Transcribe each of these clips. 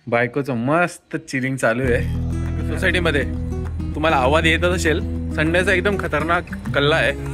बायकोचं मस्त चिलिंग चालू आहे सोसायटीमध्ये. तुम्हाला आवाज येतच असेल. संडेचा एकदम खतरनाक कल्ला आहे.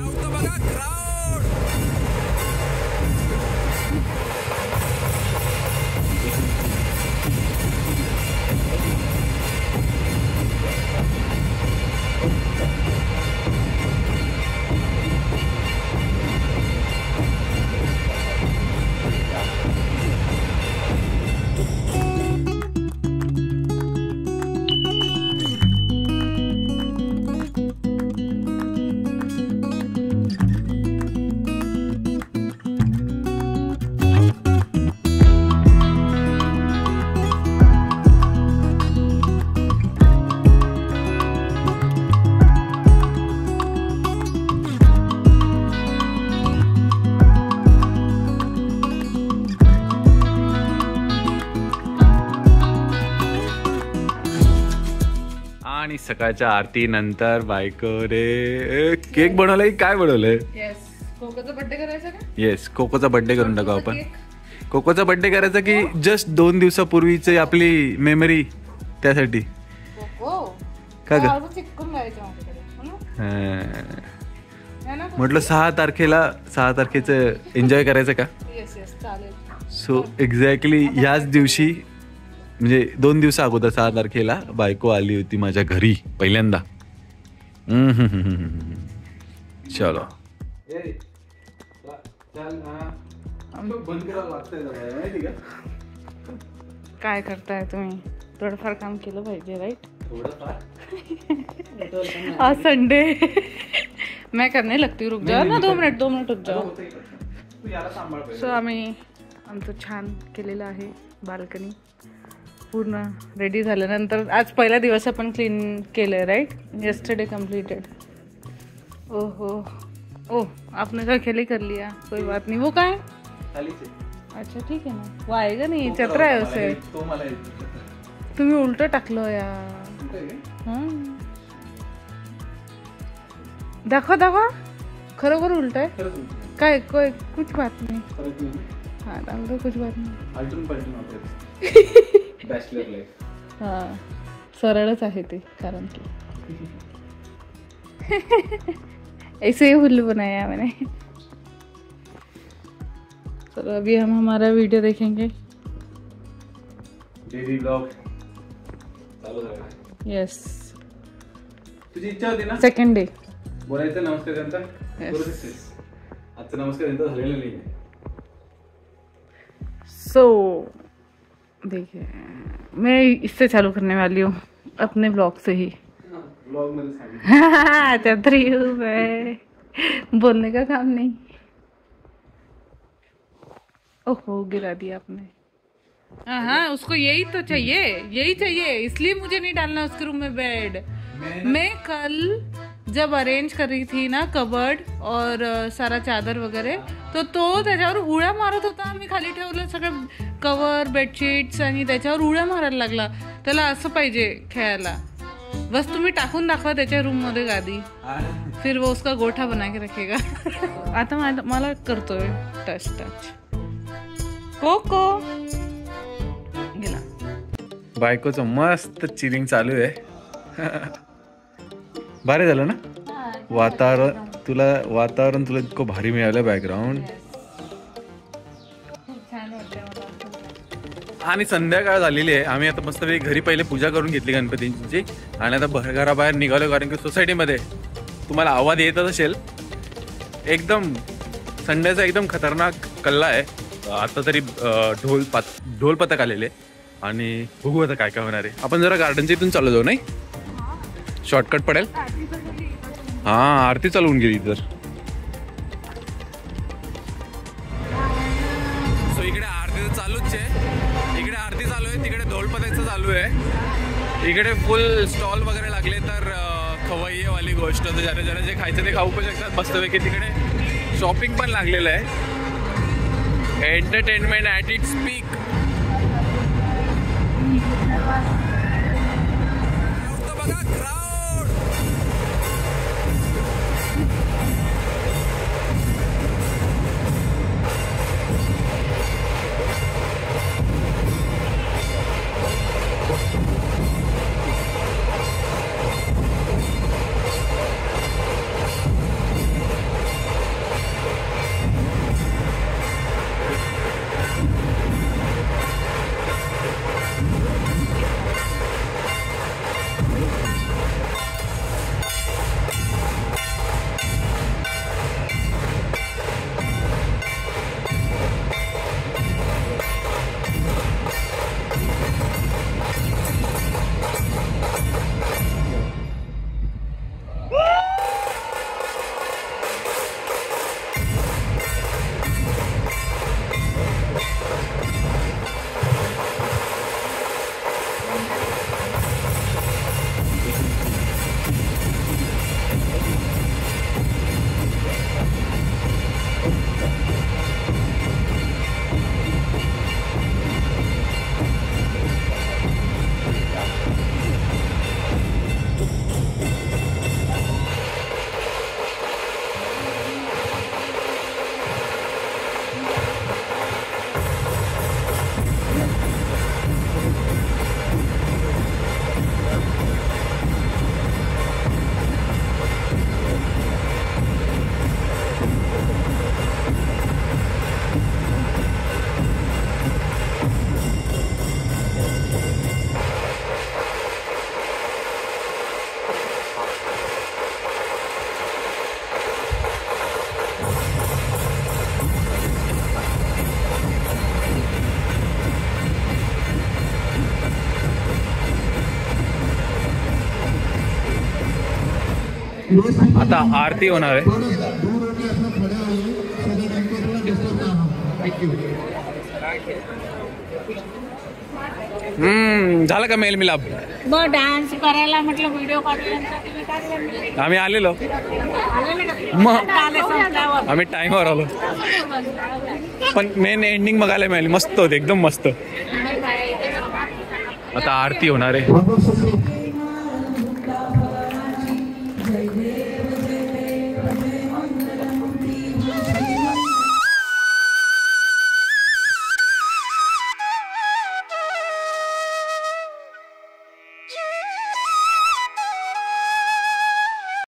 आणि सकाळच्या आरती नंतर बायको रे केक बनवलाय. काय बनवलंय? कोकोचा बर्थडे करायचा का? येस, कोकोचा बर्थडे करून टाकू आपण. कोकोचा बर्थडे करायचा की जस्ट 2 दिवसापूर्वीची आपली मेमरी त्यासाठी का ग? म्हटलं 6 तारखेचं एन्जॉय करायचं का? सो एक्झॅक्टली ह्याच दिवशी म्हणजे 2 दिवसा अगोदर 6 तारखेला बायको आली होती माझ्या घरी पहिल्यांदा. चलो काय करताय तुम्ही? थोडंफार काम केलं पाहिजे राईट. आज संडे मैं करने लगती हूँ. रुक जाओ ना 2 मिनिट रुक जाओ. सो आम्ही आमचं छान केलेलं आहे. बाल्कनी पूर्ण रेडी झाल्यानंतर आज पहिला दिवस आपण क्लीन केलं राइट. Yesterday completed. ओहो ओह आपने तो अकेले कर लिया. कोई बात नहीं. वो का है? अच्छा ठीक है ना. वो आएगा नहीं. चतरा है उसे. तुम्ही उलट टाकलो यार. दाखवा खरोखर उलट आहे काय? कुछ बात नाही. हाँ डाल दो. कुछ बात नहीं. Bachelor life. हाँ सरळच आहे ते. कारण की ऐसे ही उल्लू बनाया मैंने. चलो अभी हम हमारा वीडियो देखेंगे. डेली ब्लॉग चालू झाला. यस तुझी इच्छा होती ना सेकंड डे बोलायचं नमस्कार जनता. आजचा नमस्कार जनता झालेला नाही. सो देखिए मैं इससे चालू करने वाली हूँ अपने ब्लॉग से ही. ब्लॉग मध्ये चतरी हूँ मैं. बोलने का काम नहीं. ओहो गिरा दिया आपने. हाँ उसको यही तो चाहिए इसलिए मुझे नहीं डालना उसके रूम में बेड. मैं कल जब अरेंज कर रही थी ना कबर्ड और सारा चादर वगैरे तो त्याच्यावर उड्या मारत होता. मी खाली ठेवलं सगळं कवर बेडशीट्स आणि त्याच्यावर उड्या मारायला लागला. त्याला असं पाहिजे खेळायला. बस तुम्ही टाकून दाखवा त्याच्या रूम मध्ये गादी. फिर वो उसका गोठा बना के रखेगा. आता मला करतोय टच कोको गेला. बायकोचं मस्त चिलिंग चालू आहे. भारी झालं ना वातावरण तुला इतकं भारी मिळालं बॅकग्राऊंड. आणि संध्याकाळ झालेली आहे. आम्ही आता मस्त घरी पहिले पूजा करून घेतली गणपतींची आणि आता घराबाहेर निघालो. कारण की सोसायटीमध्ये तुम्हाला आवाज येतच असेल. एकदम संडेचा एकदम खतरनाक कल्ला आहे. आता तरी ढोल पथक आलेले आणि बघू आता काय काय होणार आहे. आपण जरा गार्डनच्या इथून चालू जाऊ. नाही शॉर्टकट पडेल. हां आरती चालवून गेली तर. सो इकडे आरती चालूच आहे. इकडे आरती चालू आहे. तिकडे ढोल पथकचं चालू आहे. इकडे फुल स्टॉल वगैरे लागले. तर खवय्येवाली गोष्ट तर ज्याला जे खायचं ते खाऊ पण शकतात मस्तपैकी. तिकडे शॉपिंग पण लागलेलं आहे. Entertainment at its peak. बघा क्राऊड. आता आरती होणार आहे. झालं का मेल मिलाप? मग डान्स करायला म्हटलं व्हिडिओ काढल्यानंतर आम्ही आलेलो मग आम्ही टाइमवर आलो पण मेन एंडिंग बघायला मिळाली. मस्त होते एकदम मस्त. आता आरती होणार आहे.